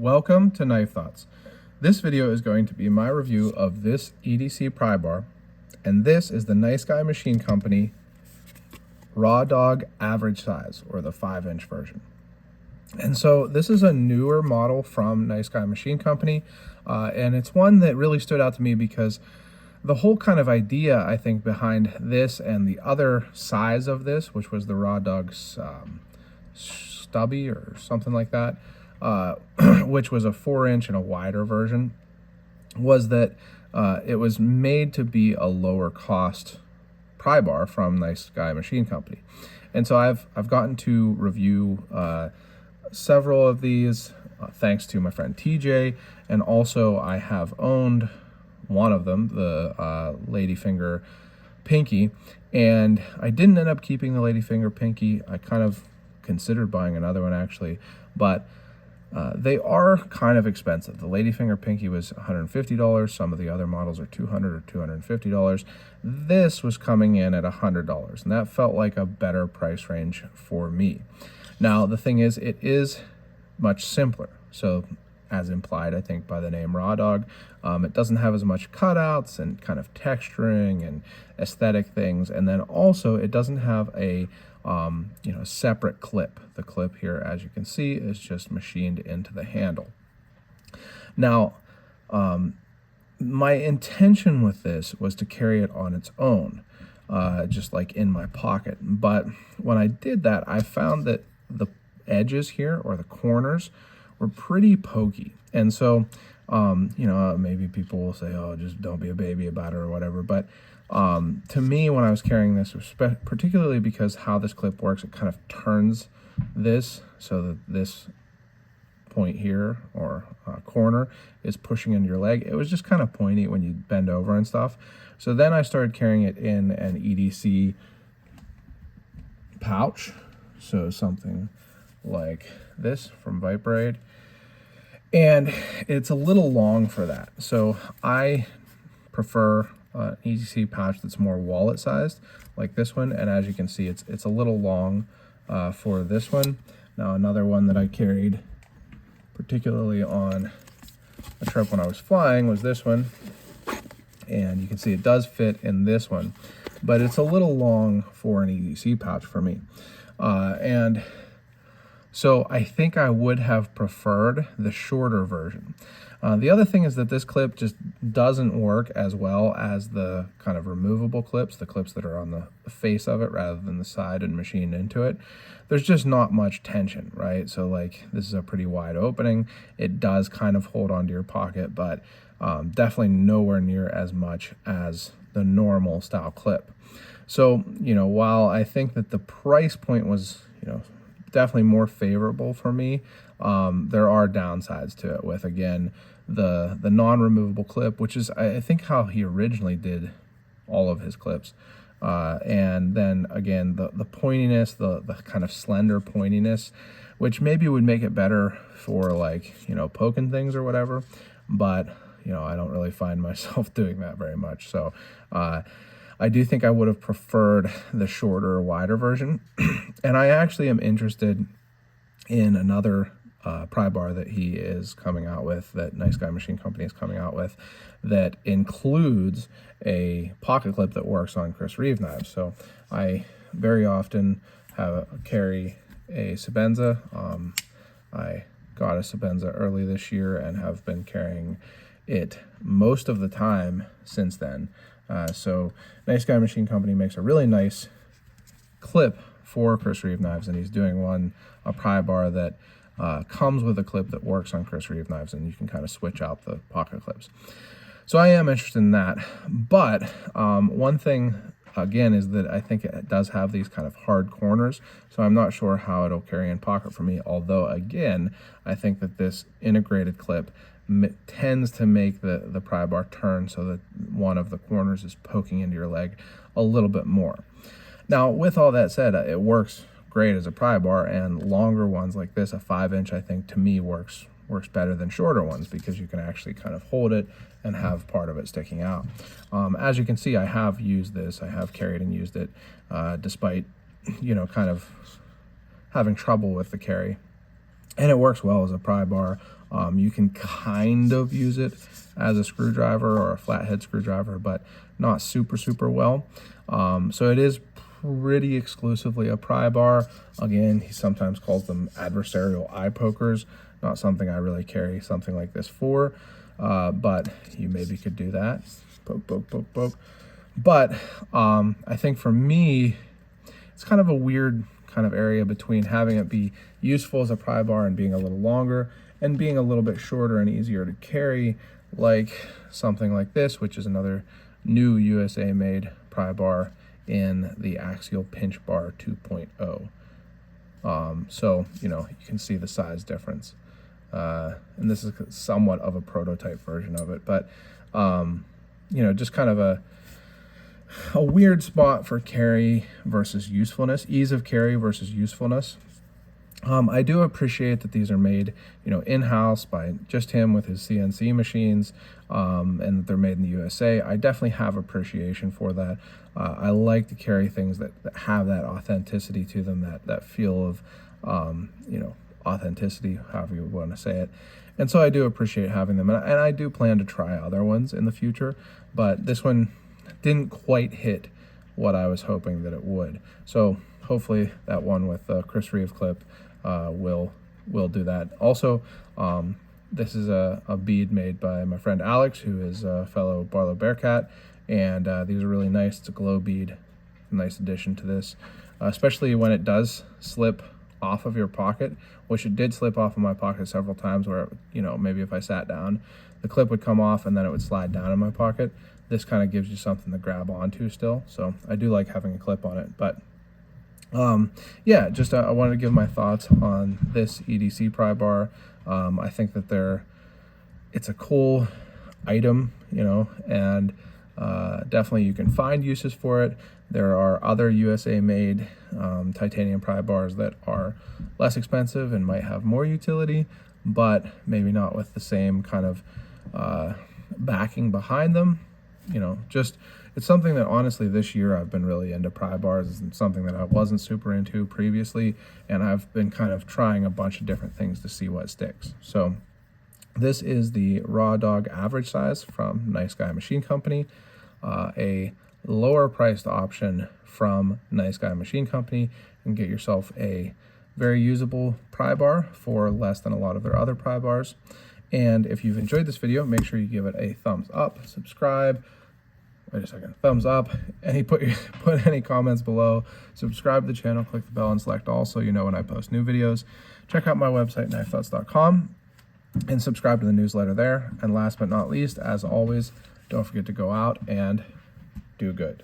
Welcome to Knife Thoughts. This video is going to be my review of this EDC pry bar, and this is the Nice Guy Machine Company Raw Dog average size, or the 5-inch version. And so this is a newer model from Nice Guy Machine Company, and it's one that really stood out to me because the whole kind of idea, I think, behind this and the other size of this, which was the Raw Dog's stubby or something like that, which was a 4-inch and a wider version, was that it was made to be a lower cost pry bar from Nice Guy Machine Company. And so I've gotten to review several of these thanks to my friend TJ, and also I have owned one of them, the Ladyfinger Pinky, and I didn't end up keeping the Ladyfinger Pinky. I kind of considered buying another one actually, but they are kind of expensive. The Ladyfinger Pinky was $150. Some of the other models are $200 or $250. This was coming in at $100, and that felt like a better price range for me. Now, the thing is, it is much simpler. So, as implied, I think, by the name Raw Dog, it doesn't have as much cutouts and kind of texturing and aesthetic things. And then also, it doesn't have a separate clip. The clip here, as you can see, is just machined into the handle. Now, my intention with this was to carry it on its own, just like in my pocket. But when I did that, I found that the edges here, or the corners, were pretty pokey. And so, maybe people will say, oh, just don't be a baby about it or whatever. But to me, when I was carrying this, particularly because how this clip works, it kind of turns this so that this point here, or corner, is pushing into your leg. It was just kind of pointy when you bend over and stuff. So then I started carrying it in an EDC pouch, so something like this from Viper, and it's a little long for that. So I prefer an EDC pouch that's more wallet sized, like this one, and as you can see, it's a little long for this one. Now, another one that I carried particularly on a trip when I was flying was this one, and you can see it does fit in this one, but it's a little long for an EDC pouch for me. And so I think I would have preferred the shorter version. The other thing is that this clip just doesn't work as well as the kind of removable clips, the clips that are on the face of it rather than the side and machined into it. There's just not much tension, right? So like, this is a pretty wide opening. It does kind of hold onto your pocket, but definitely nowhere near as much as the normal style clip. So, while I think that the price point was, definitely more favorable for me, there are downsides to it with, again, the non-removable clip, which is, I think, how he originally did all of his clips. And then, again, the pointiness, the kind of slender pointiness, which maybe would make it better for, like, poking things or whatever. But, I don't really find myself doing that very much. So, I do think I would have preferred the shorter, wider version. And I actually am interested in another pry bar that he is coming out with, that Nice Guy Machine Company is coming out with, that includes a pocket clip that works on Chris Reeve knives. So I very often carry a Sebenza. I got a Sebenza early this year and have been carrying it most of the time since then. So Nice Guy Machine Company makes a really nice clip for Chris Reeve knives, and he's doing a pry bar that comes with a clip that works on Chris Reeve knives, and you can kind of switch out the pocket clips. So I am interested in that. But one thing, again, is that I think it does have these kind of hard corners, so I'm not sure how it'll carry in pocket for me. Although, again, I think that this integrated clip tends to make the pry bar turn so that one of the corners is poking into your leg a little bit more. Now, with all that said, it works great as a pry bar, and longer ones like this, a 5-inch, I think, to me works better than shorter ones, because you can actually kind of hold it and have part of it sticking out. As you can see, I have used this. I have carried and used it, despite, kind of having trouble with the carry. and it works well as a pry bar. You can kind of use it as a screwdriver or a flathead screwdriver, but not super well. So it is pretty exclusively a pry bar. Again, he sometimes calls them adversarial eye pokers. Not something I really carry something like this for, but you maybe could do that. Poke. But I think for me, it's kind of a weird kind of area between having it be useful as a pry bar and being a little longer, and being a little bit shorter and easier to carry, like something like this, which is another new USA made pry bar in the Axial Pinch Bar 2.0. So, you know, you can see the size difference. And this is somewhat of a prototype version of it, but, you know, just kind of a weird spot for carry versus usefulness, ease of carry versus usefulness. I do appreciate that these are made, you know, in-house by just him with his CNC machines, and that they're made in the USA. I definitely have appreciation for that. I like to carry things that have that authenticity to them, that feel of, you know, authenticity, however you want to say it. And so I do appreciate having them, and I do plan to try other ones in the future, but this one didn't quite hit what I was hoping that it would. So hopefully that one with Chris Reeve clip will do that. Also, this is a bead made by my friend Alex, who is a fellow Barlow Bearcat, and these are really nice. It's a glow bead, nice addition to this, especially when it does slip off of your pocket, which it did slip off of my pocket several times, where, you know, maybe if I sat down, the clip would come off and then it would slide down in my pocket. This kind of gives you something to grab onto still, so I do like having a clip on it. But yeah, just I wanted to give my thoughts on this EDC pry bar. I think that it's a cool item, you know, and definitely you can find uses for it. There are other USA made titanium pry bars that are less expensive and might have more utility, but maybe not with the same kind of backing behind them. You know, just, it's something that honestly this year I've been really into pry bars. It's something that I wasn't super into previously, and I've been kind of trying a bunch of different things to see what sticks. So this is the Raw Dog average size from Nice Guy Machine Company, a lower priced option from Nice Guy Machine Company. You can get yourself a very usable pry bar for less than a lot of their other pry bars. And if you've enjoyed this video, make sure you give it a thumbs up, subscribe, wait a second, thumbs up, put any comments below, subscribe to the channel, click the bell and select all so you know when I post new videos. Check out my website, knifethoughts.com, and subscribe to the newsletter there. And last but not least, as always, don't forget to go out and do good.